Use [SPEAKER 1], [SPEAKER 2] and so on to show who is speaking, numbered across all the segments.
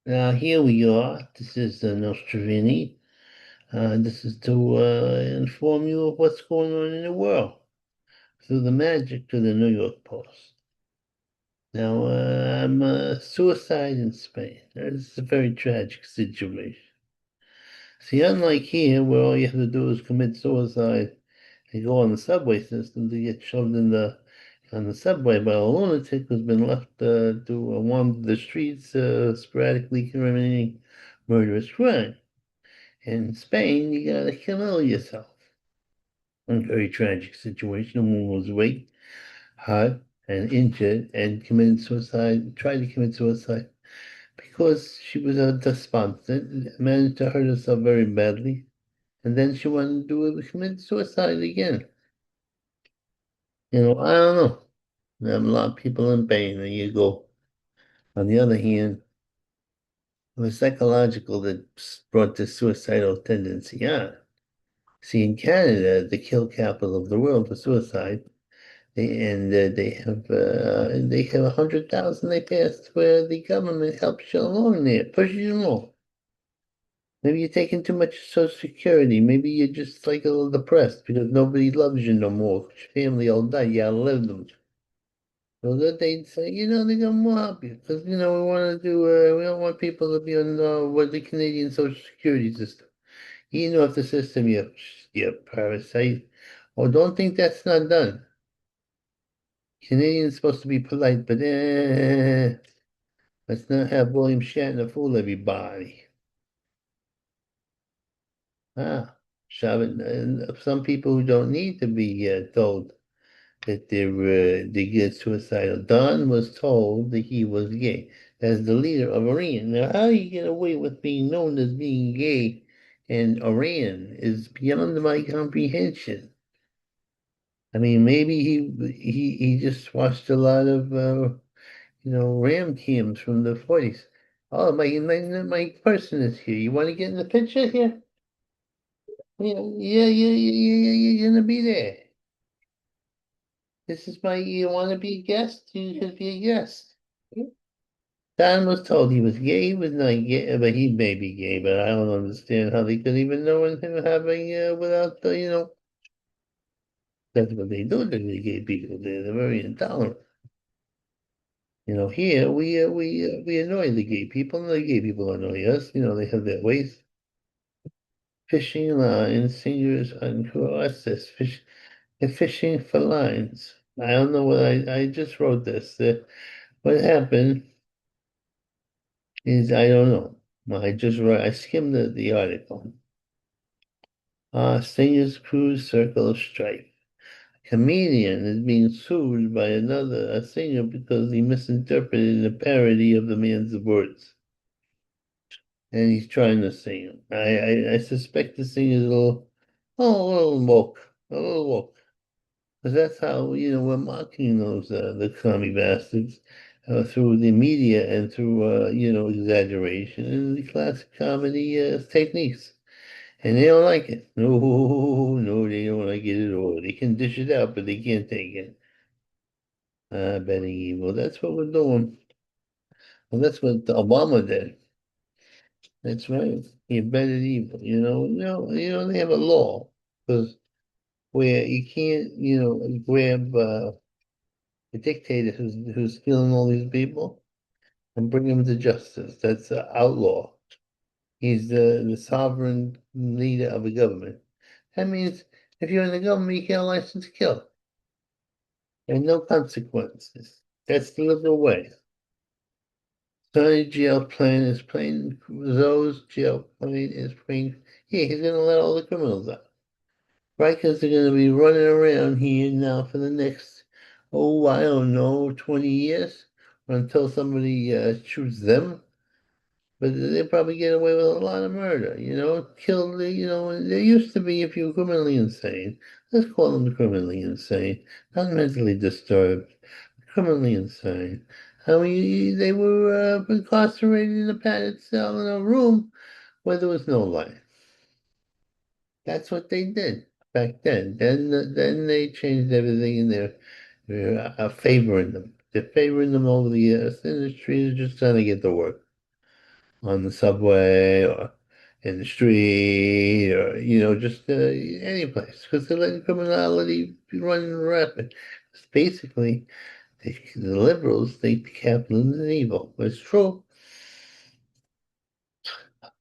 [SPEAKER 1] Now here we are. This is Nostrovini. This is to inform you of what's going on in the world through the magic of the New York Post. Now, I'm suicide in Spain. It's a very tragic situation. See, unlike here, where all you have to do is commit suicide and go on the subway system to get shoved in the on the subway by a lunatic who's been left to wander the streets, sporadically committing murderous crime. In Spain, you gotta kill yourself. A very tragic situation. A woman was raped, hurt, and injured, and committed suicide, tried to commit suicide because she was a despondent, managed to hurt herself very badly, and then she wanted to commit suicide again. I don't know. There are a lot of people in pain, and you go. On the other hand, it was psychological that brought this suicidal tendency on. See, in Canada, the kill capital of the world for suicide, they have 100,000 they passed where the government helps you along there, pushes you along. Maybe you're taking too much Social Security. Maybe you're just like a little depressed because nobody loves you no more. Your family all died. You outlived them. So that they say, they're gonna help you because we want to do. We don't want people to be on what the Canadian Social Security system. Off the system, you parasite. Oh, don't think that's not done. Canadians supposed to be polite, but let's not have William Shatner fool everybody. Ah, shove it. And some people who don't need to be told that they get suicidal. Don was told that he was gay as the leader of Iran. Now, how do you get away with being known as being gay in Iran is beyond my comprehension. I mean, maybe he just watched a lot of ram cams from the 40s. Oh, my person is here. You want to get in the picture here? Yeah, you're gonna be there. This is you want to be a guest? You should be a guest. Don was told he was gay. He was not gay, but he may be gay, but I don't understand how they could even know him having, without that's what they do to the gay people. They're very intolerant. Here we annoy the gay people, and the gay people annoy us. They have their ways. Fishing lines, singers on crosses, fishing for lines. I don't know what I just wrote this. What happened is I don't know. I skimmed the article. Singers cruise circle of strife. Comedian is being sued by a singer because he misinterpreted a parody of the man's words. And he's trying to sing them. I suspect the singer's a little woke, a little woke. Because that's how, we're mocking the commie bastards through the media and through, exaggeration and the classic comedy techniques. And they don't like it. No, they don't like it at all. They can dish it out, but they can't take it. Betting evil. That's what we're doing. Well, that's what Obama did. That's right. He betted evil. They have a law because where you can't, grab a dictator who's killing all these people and bring him to justice. That's outlaw. He's the sovereign leader of a government. That means if you're in the government, you can't license to kill. And no consequences. That's the liberal way. Sonny jail plan is playing. Zoe's jail plan is playing. Yeah, he's gonna let all the criminals out. Rikers are gonna be running around here now for the next, I don't know, 20 years until somebody shoots them. But they probably get away with a lot of murder, kill there used to be if you were criminally insane. Let's call them criminally insane, not mentally disturbed, criminally insane. I mean, they were incarcerated in a padded cell in a room where there was no light. That's what they did back then. Then they changed everything and they're favoring them. They're favoring them over the industry is just trying to get to work. on the subway or in the street or, just any place because they're letting criminality be running rapid. It's basically, the liberals think capitalism is evil. But it's true.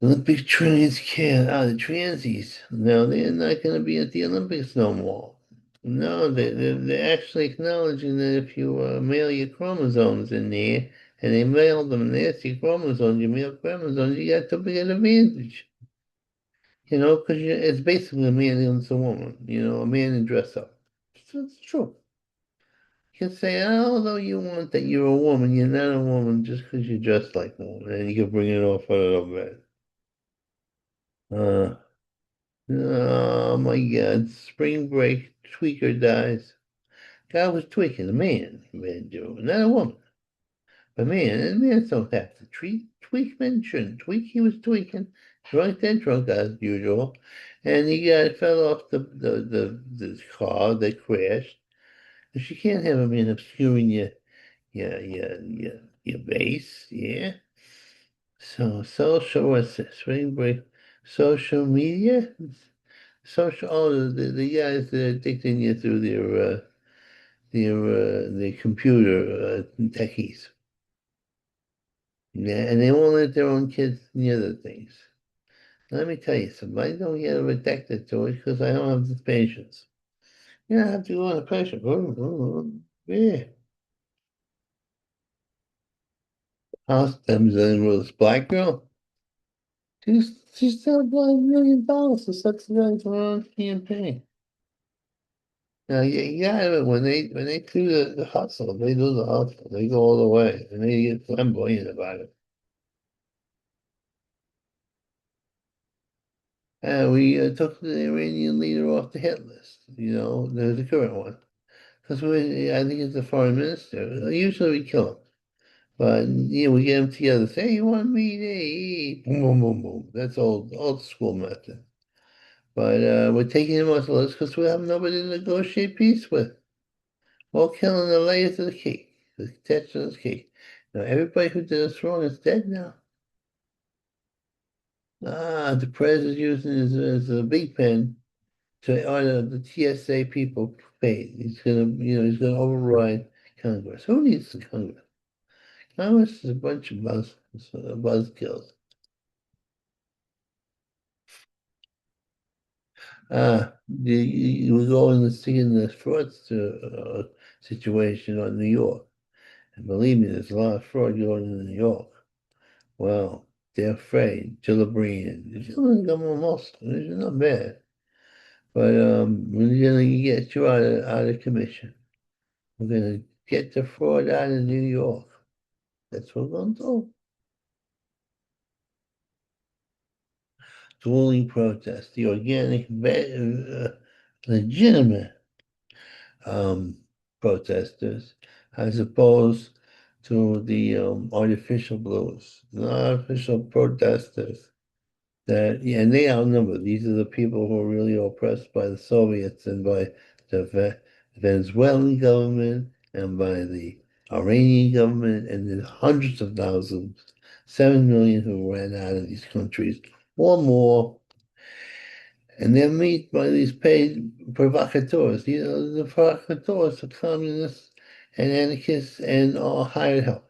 [SPEAKER 1] Olympic trans can't, the transies. No, they're not going to be at the Olympics no more. No, they're actually acknowledging that if you mail your chromosomes in there, and they mail them nasty chromosomes, you mail chromosomes, you got too big an advantage. Because it's basically a man against a woman, a man in dress up. It's true. You can say, although you want that you're a woman, you're not a woman just because you're dressed like one, and you can bring it off a little bit. Uh, oh my God, spring break, tweaker dies. Guy was tweaking, a man do, not a woman. But man, and men don't have to tweak men shouldn't tweak. He was tweaking, drunk as usual, and he fell off the car that crashed. But you can't have a man obscuring your base, yeah. So social, what's this? Spring break, social media, the guys that are addicting you through their computer techies. Yeah, and they won't let their own kids near the things. Let me tell you something. I don't get addicted to it because I don't have the patience. Yeah, I have to go on a patient. Yeah. House comes in with this black girl. She's still $1 million to subsidize her own campaign. Now, yeah, when they do the hustle, they do the hustle. They go all the way, and they get flamboyant about it. And we took the Iranian leader off the hit list. The current one. Because I think it's the foreign minister. Usually we kill him. But, we get them together. Say, you want me to eat? Boom, boom, boom, boom. That's old school method. But we're taking him off the list because we have nobody to negotiate peace with. All killing the layers of the cake. The texture of the cake. Now, everybody who did us wrong is dead now. The president is using his big pen to order the TSA people paid. He's gonna override Congress. Who needs the Congress? Congress is a bunch of buzzkills. You go and see in the fraud situation on New York. And believe me, there's a lot of fraud going on in New York. Well, they're afraid. Gillibrand. It's only government most. It's not bad. But we're gonna get you out of commission. We're gonna get the fraud out of New York. That's what we're gonna do. Dueling protest, the organic, legitimate um, protesters, as opposed to the artificial blues, the artificial protesters. Yeah, and they outnumber. These are the people who are really oppressed by the Soviets and by the Venezuelan government and by the Iranian government, and there's hundreds of thousands, 7 million who ran out of these countries or more. And they're met by these paid provocateurs. The provocateurs are communists and anarchists and all hired help.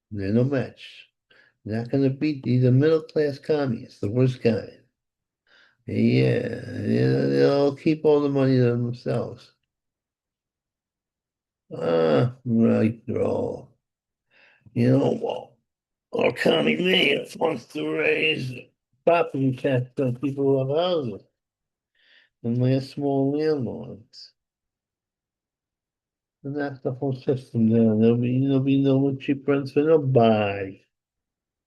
[SPEAKER 1] They're no match. They're not going to beat these are middle class communists, the worst kind. Yeah, they'll keep all the money to themselves. Right, bro. Well, our commie mayor wants to raise property tax on people who have houses and last small landlords. And that's the whole system now. There'll be no cheap rents for nobody.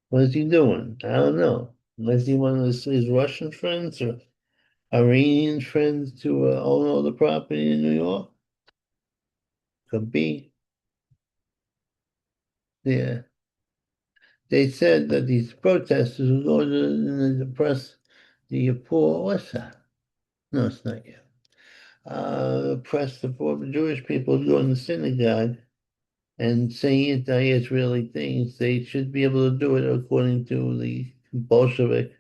[SPEAKER 1] What is he doing? I don't know. Unless he one of his Russian friends or Iranian friends to own all the property in New York. Could be. Yeah. They said that these protesters were going to oppress the poor. What's that? No, it's not yet. Oppress the poor Jewish people who go in the synagogue and saying anti-Israeli things, they should be able to do it according to the Bolshevik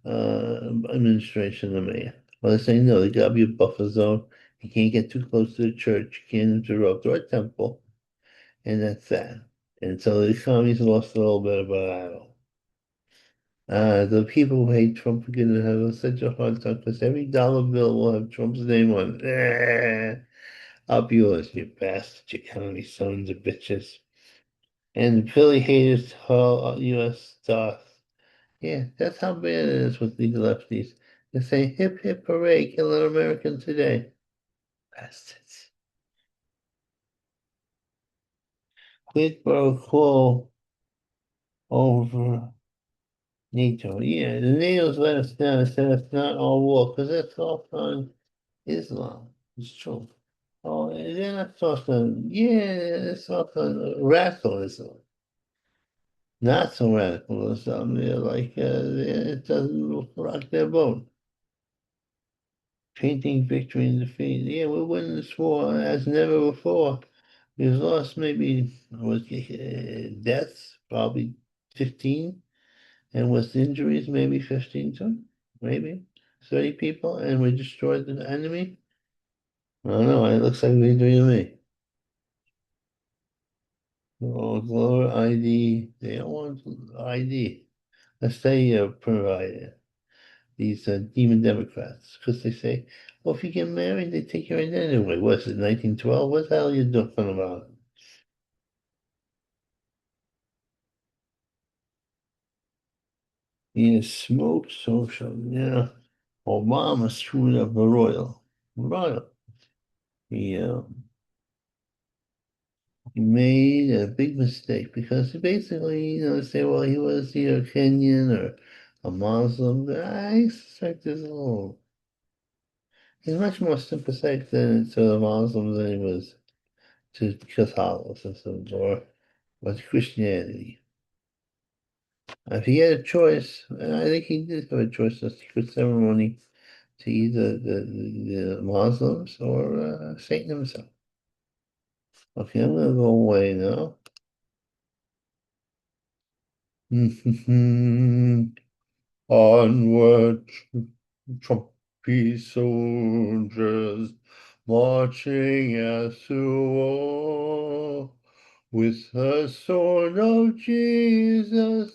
[SPEAKER 1] administration of me. Well, they're saying no, there gotta be a buffer zone. You can't get too close to the church. You can't interrupt our temple, and that's that. And so the economy's lost a little bit of battle. The people who hate Trump are going to have such a hard time because every dollar bill will have Trump's name on it. Up yours, you bastard, you county sons of bitches. And Philly haters call U.S. stars. Yeah, that's how bad it is with these lefties. They say hip hip hooray, kill an American today. Bastards. Quid pro quo over NATO. Yeah, the NATO's let us down and said it's not all war because that's all on Islam. It's true. Oh, they're not talking, yeah, it's talking radical Islam. Not so radical Islam. They're like, it doesn't rock their boat. Painting victory and defeat. Yeah, we're winning this war as never before. We've lost maybe deaths, probably 15, and with injuries, maybe 15 too, maybe 30 people, and we destroyed the enemy. I don't know. It looks like victory to me. Oh, lower ID. They don't want ID. Let's say provide these demon Democrats, because they say, well, if you get married, they take your identity away. What's it, 1912? What the hell are you talking about? Yeah, smoke social. Yeah. Obama screwed up royal. Royal. He, uh, he made a big mistake because he basically, say, well, he was either Kenyan or a Muslim. I suspect there's a little. He's much more sympathetic to the Muslims than he was to Catholicism or to Christianity. If he had a choice, and I think he did have a choice, a secret ceremony to either the Muslims or Satan himself. Okay, I'm gonna go away now. Onward, trumpy soldiers, marching as to war, with the sword of Jesus.